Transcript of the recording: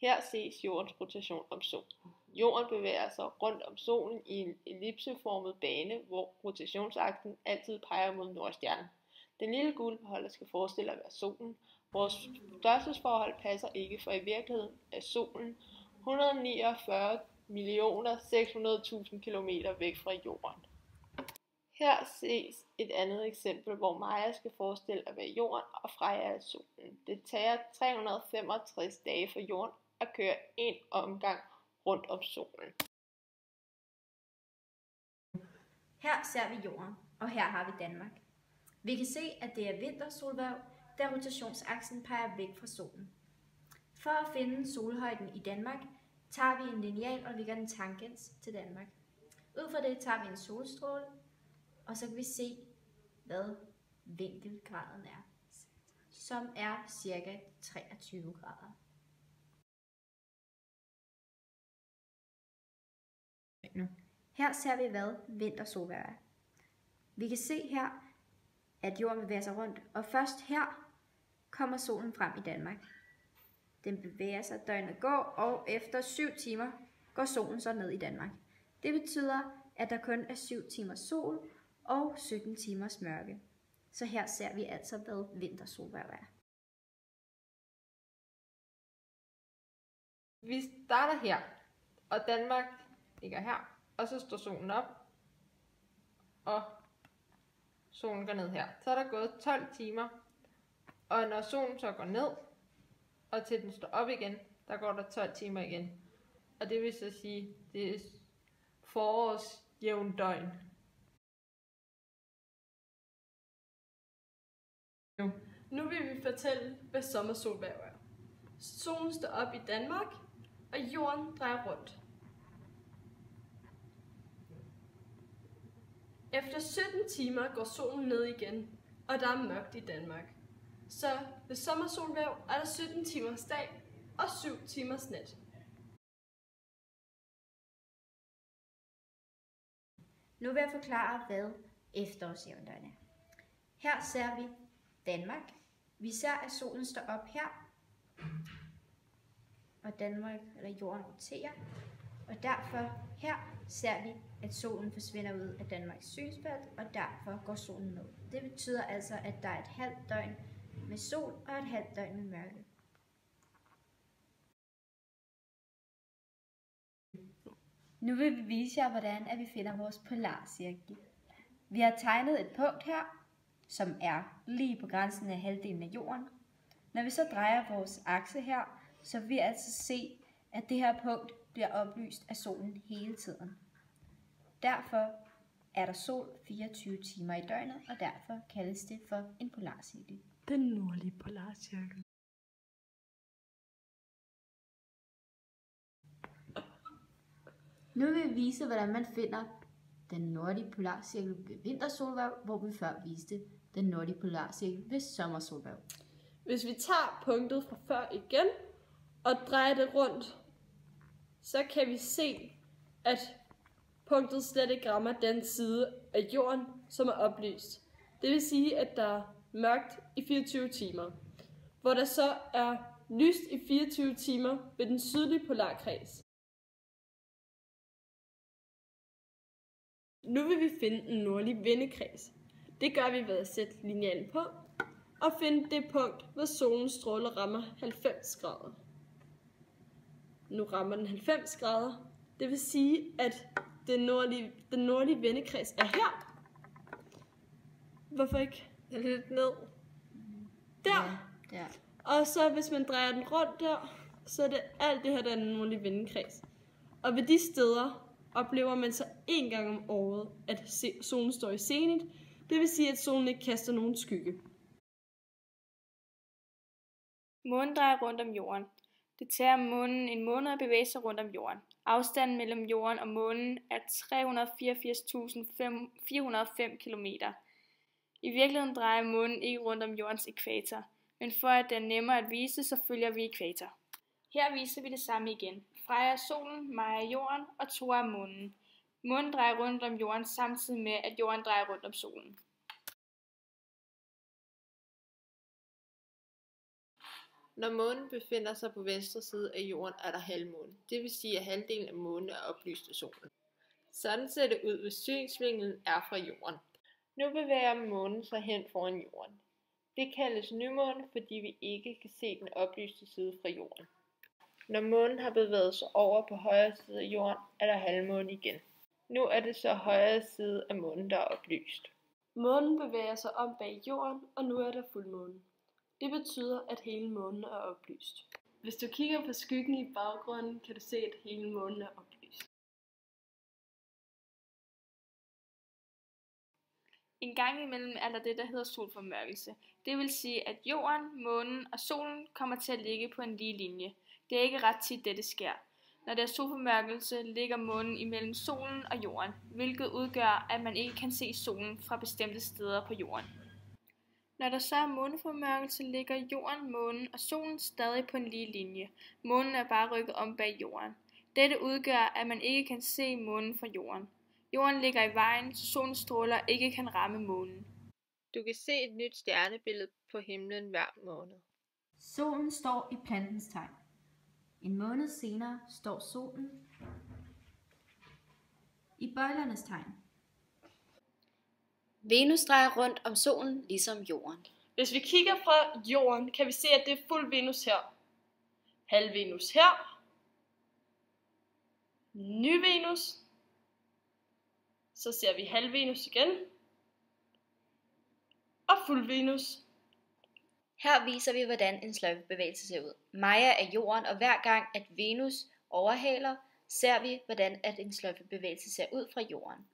Her ses jordens rotation om solen. Jorden bevæger sig rundt om solen i en ellipseformet bane, hvor rotationsaksen altid peger mod Nordstjernen. Den lille gule beholder skal forestille at være solen. Vores størrelsesforhold passer ikke, for i virkeligheden er solen 149.600.000 km væk fra jorden. Her ses et andet eksempel, hvor Maja skal forestille at være jorden og Freja er solen. Det tager 365 dage for jorden at køre en omgang rundt om solen. Her ser vi jorden, og her har vi Danmark. Vi kan se, at det er vintersolhverv, da rotationsaksen peger væk fra solen. For at finde solhøjden i Danmark, tager vi en lineal og lægger en tangens til Danmark. Ud fra det tager vi en solstråle, og så kan vi se, hvad vinkelgraden er, som er ca. 23 grader. Her ser vi, hvad vintersolhverv er. Vi kan se her, at jorden bevæger sig rundt, og først her kommer solen frem i Danmark. Den bevæger sig, døgnet går, og efter 7 timer går solen så ned i Danmark. Det betyder, at der kun er 7 timer sol og 17 timers mørke. Så her ser vi altså, hvad vintersolhverv er. Vi starter her, og Danmark ligger her, og så står solen op, og solen går ned her. Så er der gået 12 timer, og når solen så går ned, og til den står op igen, der går der 12 timer igen. Og det vil så sige, det er forårs jævn døgn. Nu vil vi fortælle, hvad sommersolhverv er. Solen står op i Danmark, og jorden drejer rundt. Efter 17 timer går solen ned igen, og der er mørkt i Danmark. Så ved sommersolhverv er der 17 timers dag og 7 timers nat. Nu vil jeg forklare, hvad efterårsjævndøgn er. Her ser vi Danmark. Vi ser, at solen står op her, og Danmark eller jorden roterer. Og derfor her ser vi, at solen forsvinder ud af Danmarks synsfelt, og derfor går solen ned. Det betyder altså, at der er et halvt døgn med sol og et halvt døgn med mørke. Nu vil vi vise jer, hvordan at vi finder vores polarcirkel. Vi har tegnet et punkt her, som er lige på grænsen af halvdelen af jorden. Når vi så drejer vores akse her, så vil vi altså se, at det her punkt bliver oplyst af solen hele tiden. Derfor er der sol 24 timer i døgnet, og derfor kaldes det for en polarcirkel. Den nordlige polarcirkel. Nu vil vi vise, hvordan man finder den nordlige polarcirkel ved vintersolhverv, hvor vi før viste den nordlige polarcirkel ved sommersolhverv. Hvis vi tager punktet fra før igen og drejer det rundt, så kan vi se, at punktet slet ikke rammer den side af jorden, som er oplyst. Det vil sige, at der er mørkt i 24 timer, hvor der så er lyst i 24 timer ved den sydlige polarkreds. Nu vil vi finde den nordlige vindekreds. Det gør vi ved at sætte linealen på og finde det punkt, hvor solens stråler rammer 90 grader. Nu rammer den 90 grader. Det vil sige, at den nordlige vindekreds er her. Hvorfor ikke? Lidt ned. Der. Ja. Og så hvis man drejer den rundt der, så er det alt det her, der er den nordlige vindekreds. Og ved de steder oplever man så en gang om året, at solen står i zenit. Det vil sige, at solen ikke kaster nogen skygge. Månen drejer rundt om jorden. Det tager månen en måned at bevæge sig rundt om jorden. Afstanden mellem jorden og månen er 384.405 km. I virkeligheden drejer månen ikke rundt om jordens ækvator, men for at det er nemmere at vise, så følger vi ækvator. Her viser vi det samme igen. Freja er solen, Maja er jorden og Thor er månen. Månen drejer rundt om jorden samtidig med, at jorden drejer rundt om solen. Når månen befinder sig på venstre side af jorden, er der halvmåne. Det vil sige, at halvdelen af månen er oplyst af solen. Sådan ser det ud, hvis synsvinklen er fra jorden. Nu bevæger månen sig hen foran jorden. Det kaldes nymåne, fordi vi ikke kan se den oplyste side fra jorden. Når månen har bevæget sig over på højre side af jorden, er der halvmåne igen. Nu er det så højre side af månen, der er oplyst. Månen bevæger sig om bag jorden, og nu er der fuldmåne. Det betyder, at hele månen er oplyst. Hvis du kigger på skyggen i baggrunden, kan du se, at hele månen er oplyst. En gang imellem er der det, der hedder solformørkelse. Det vil sige, at jorden, månen og solen kommer til at ligge på en lige linje. Det er ikke ret tit, det sker. Når der er solformørkelse, ligger månen imellem solen og jorden, hvilket udgør, at man ikke kan se solen fra bestemte steder på jorden. Når der så er måneformørkelse, ligger jorden, månen og solen stadig på en lige linje. Månen er bare rykket om bag jorden. Dette udgør, at man ikke kan se månen fra jorden. Jorden ligger i vejen, så solens stråler ikke kan ramme månen. Du kan se et nyt stjernebillede på himlen hver måned. Solen står i plantens tegn. En måned senere står solen i bøjlernes tegn. Venus drejer rundt om solen ligesom jorden. Hvis vi kigger fra jorden, kan vi se, at det er fuld Venus her. Halv Venus her. Ny Venus. Så ser vi halv Venus igen. Og fuld Venus. Her viser vi, hvordan en sløjfebevægelse ser ud. Maja er jorden, og hver gang at Venus overhaler, ser vi, hvordan at en sløjfebevægelse ser ud fra jorden.